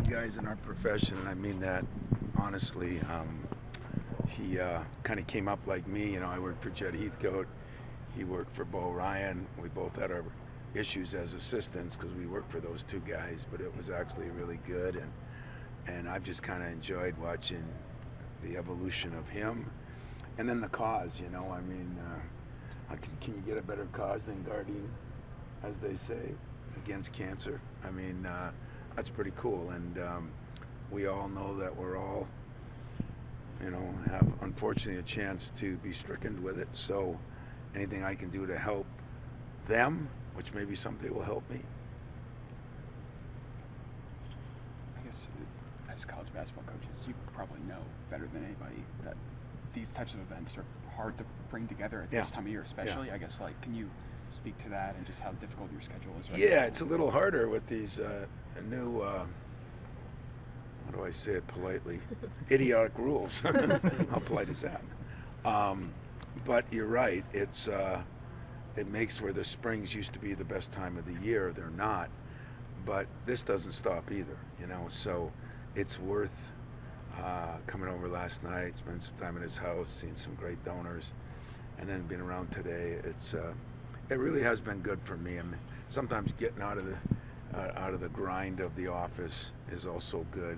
good guys in our profession, and I mean that honestly. He kind of came up like me. You know, I worked for Jed Heathcote. He worked for Bo Ryan. We both had our issues as assistants because we worked for those two guys, but it was actually really good. And I've just kind of enjoyed watching the evolution of him. And then the cause, you know, I mean, can you get a better cause than Garding, as they say, against cancer? I mean, that's pretty cool. And we all know that we're all, you know, have unfortunately a chance to be stricken with it. So anything I can do to help them, which maybe someday will help me. I guess as college basketball coaches, you probably know better than anybody that these types of events are hard to bring together at this time of year, especially. I guess, like, can you speak to that and just how difficult your schedule is right now? It's a little harder with these new, how do I say it politely, idiotic rules. How polite is that? But you're right. It makes where the springs used to be the best time of the year. They're not. But this doesn't stop either, you know. So it's worth coming over last night, spend some time at his house, seeing some great donors, and then being around today. It really has been good for me. I mean, sometimes getting out of the grind of the office is also good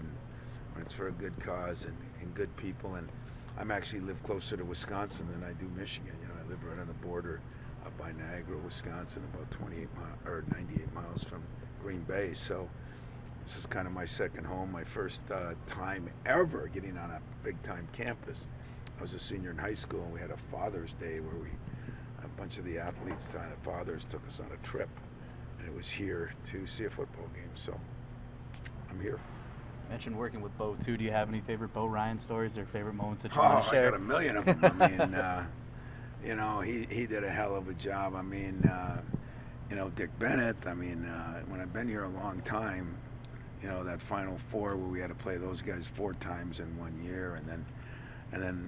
when it's for a good cause and good people. And I'm actually live closer to Wisconsin than I do Michigan. You know, I live right on the border up by Niagara, Wisconsin, about 98 miles from Green Bay. So this is kind of my second home, my first time ever getting on a big-time campus. I was a senior in high school, and we had a Father's Day where a bunch of the athletes, fathers, took us on a trip, and it was here to see a football game. So I'm here. You mentioned working with Bo too. Do you have any favorite Bo Ryan stories or favorite moments that you want to share? I got a million of them. I mean, you know, he did a hell of a job. I mean, you know, Dick Bennett. I mean, when I've been here a long time, you know, that Final Four where we had to play those guys 4 times in 1 year, and then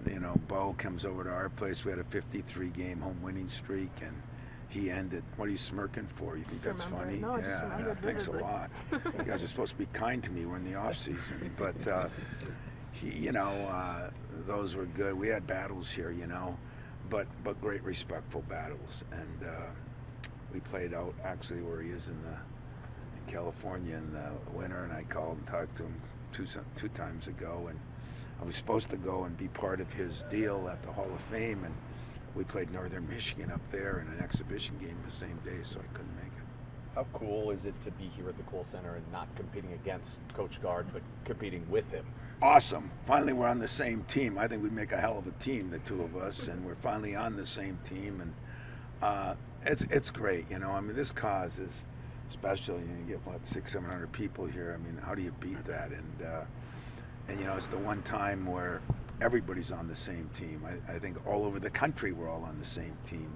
you know, Bo comes over to our place. We had a 53-game home winning streak, and he ended. What are you smirking for? You think that's funny? No, yeah, thanks a lot. You guys are supposed to be kind to me. We're in the off season, but you know, those were good. We had battles here, you know, but great respectful battles, and we played out actually where he is in California in the winter, and I called and talked to him two times ago, and I was supposed to go and be part of his deal at the Hall of Fame, and we played Northern Michigan up there in an exhibition game the same day, so I couldn't make it. How cool is it to be here at the Kohl Center and not competing against Coach Gard, but competing with him? Awesome. Finally, we're on the same team. I think we make a hell of a team, the two of us, and we're finally on the same team, and it's great. You know, I mean, this cause is special. You get what, 600-700 people here. I mean, how do you beat that? And you know, it's the one time where everybody's on the same team. I think all over the country we're all on the same team,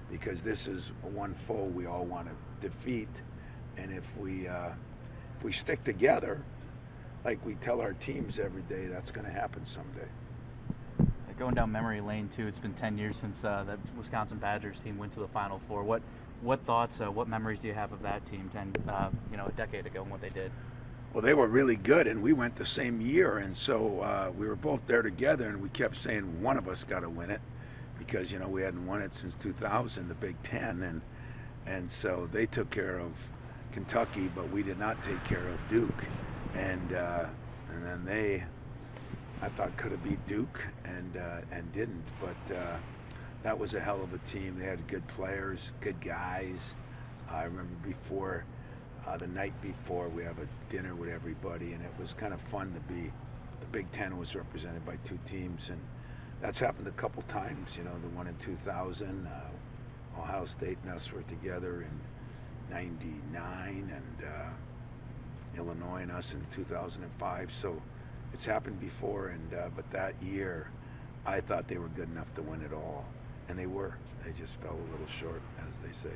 because this is one foe we all want to defeat. And if we stick together, like we tell our teams every day, that's going to happen someday. Going down memory lane too, it's been 10 years since that Wisconsin Badgers team went to the Final Four. What thoughts, what memories do you have of that team you know, a decade ago and what they did? Well, they were really good, and we went the same year, and so we were both there together, and we kept saying one of us got to win it, because you know we hadn't won it since 2000, the Big Ten, and so they took care of Kentucky, but we did not take care of Duke, and then they, I thought, could have beat Duke and didn't, but that was a hell of a team. They had good players, good guys. I remember before. The night before, we have a dinner with everybody, and it was kind of fun to be. The Big Ten was represented by 2 teams, and that's happened a couple times. You know, the one in 2000, Ohio State and us were together in '99, and Illinois and us in 2005. So it's happened before, and but that year, I thought they were good enough to win it all, and they were. They just fell a little short, as they say.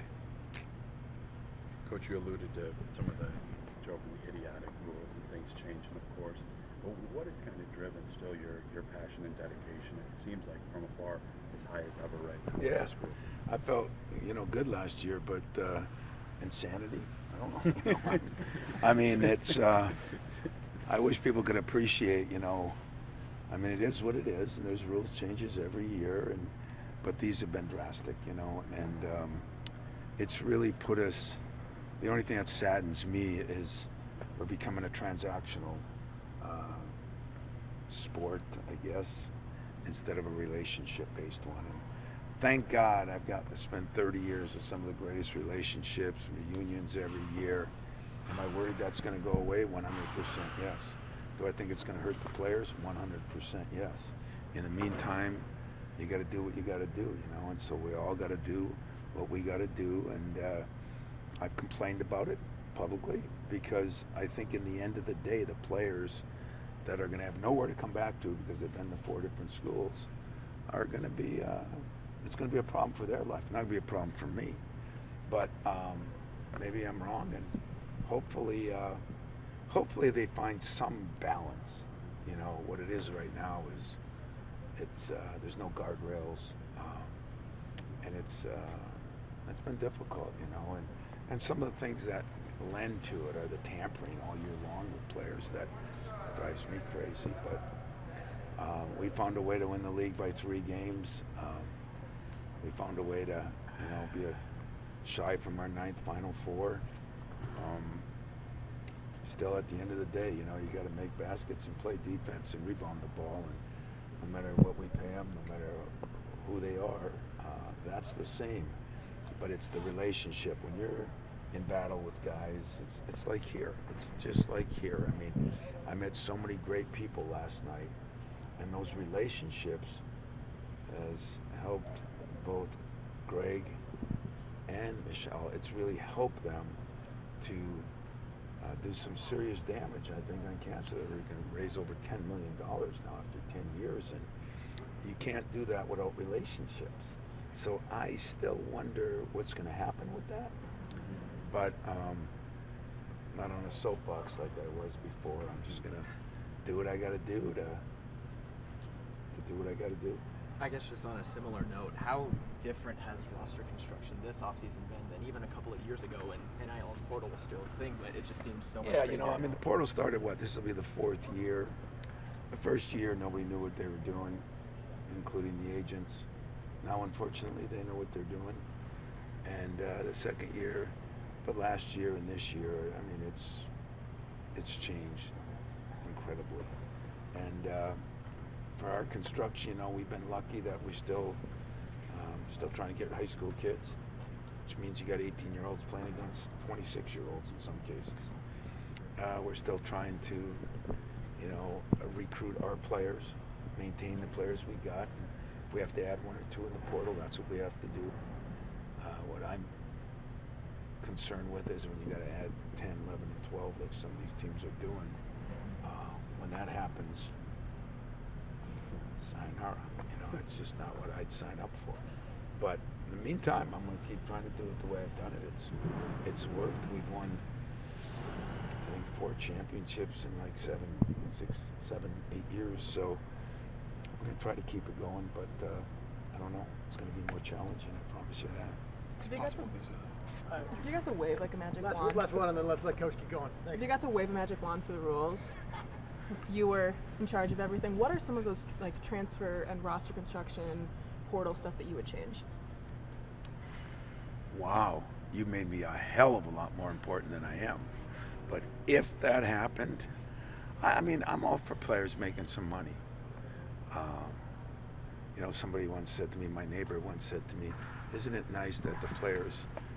Coach, you alluded to some of the jokingly idiotic rules and things changing, of course. But what has kind of driven still your passion and dedication? It seems like from afar as high as ever right now. Yeah, I felt, you know, good last year, but insanity. I don't know. I mean, it's I wish people could appreciate, you know, I mean, it is what it is, and there's rules changes every year, but these have been drastic, you know, and it's really put us, the only thing that saddens me is we're becoming a transactional sport, I guess, instead of a relationship-based one. And thank God I've got to spend 30 years with some of the greatest relationships, reunions every year. Am I worried that's going to go away? 100% yes. Do I think it's going to hurt the players? 100% yes. In the meantime, you got to do what you got to do, you know, and so we all got to do what we got to do. And I've complained about it publicly because I think in the end of the day, the players that are going to have nowhere to come back to because they've been to 4 different schools are going to be, it's going to be a problem for their life. Not going to be a problem for me. But maybe I'm wrong, and hopefully they find some balance. You know, what it is right now is there's no guardrails, and it's been difficult, you know, and some of the things that lend to it are the tampering all year long with players that drives me crazy. But we found a way to win the league by 3 games. We found a way to, you know, be shy from our 9th Final Four. Still, at the end of the day, you know, you got to make baskets and play defense and rebound the ball, and no matter what we pay them, no matter who they are, that's the same. But it's the relationship. When you're in battle with guys, it's like here. It's just like here. I mean, I met so many great people last night, and those relationships has helped both Greg and Michelle. It's really helped them to do some serious damage, I think, on cancer. They're going to raise over $10 million now after 10 years, and you can't do that without relationships. So I still wonder what's going to happen with that. But not on a soapbox like I was before. I'm just going to do what I got to do to do what I got to do. I guess just on a similar note, how different has roster construction this offseason been than even a couple of years ago when NIL and portal was still a thing, but it just seems so much Yeah, crazier. you know, I mean, the portal started, this will be the 4th year. The first year, nobody knew what they were doing, including the agents. Now, unfortunately, they know what they're doing. And the second year, but last year and this year, I mean, it's changed incredibly. And for our construction, you know, we've been lucky that we're still trying to get high school kids, which means you got 18-year-olds playing against 26-year-olds in some cases. We're still trying to, you know, recruit our players, maintain the players we got. And if we have to add 1 or 2 in the portal, that's what we have to do. What I'm concerned with is when you got to add 10, 11, and 12, like some of these teams are doing. When that happens, sayonara. You know, it's just not what I'd sign up for. But in the meantime, I'm going to keep trying to do it the way I've done it. It's worked. We've won, I think, 4 championships in like 7, 8 years. So I'm going to try to keep it going. But I don't know. It's going to be more challenging. I promise you that. It's If you got possible there's If you got to wave like a magic wand, Last one, and then let's let Coach keep going. if Thanks. you got to wave a magic wand for the rules, you were in charge of everything. What are some of those like transfer and roster construction, portal stuff that you would change? Wow, you made me a hell of a lot more important than I am. But if that happened, I mean, I'm all for players making some money. You know, somebody once said to me, my neighbor once said to me, isn't it nice that the players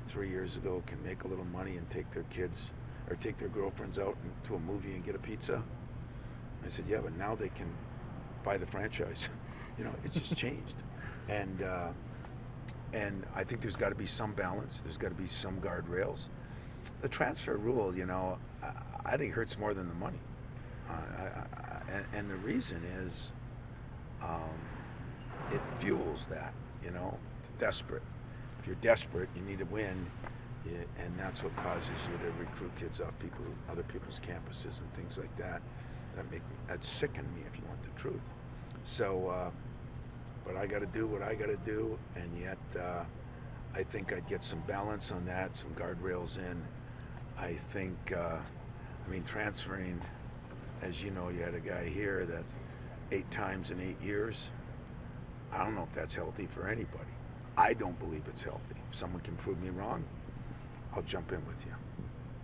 3 years ago can make a little money and take their kids or take their girlfriends out to a movie and get a pizza? I said, yeah, but now they can buy the franchise. You know, it's just changed. And I think there's got to be some balance. There's got to be some guardrails. The transfer rule, you know, I think hurts more than the money. And the reason is it fuels that, you know, desperate. If you're desperate, you need to win, and that's what causes you to recruit kids off other people's campuses and things like that. That sicken me, if you want the truth. So, but I got to do what I got to do, and yet I think I'd get some balance on that, some guardrails in. I think, I mean, transferring as you know, you had a guy here that's 8 times in 8 years. I don't know if that's healthy for anybody. I don't believe it's healthy. If someone can prove me wrong, I'll jump in with you.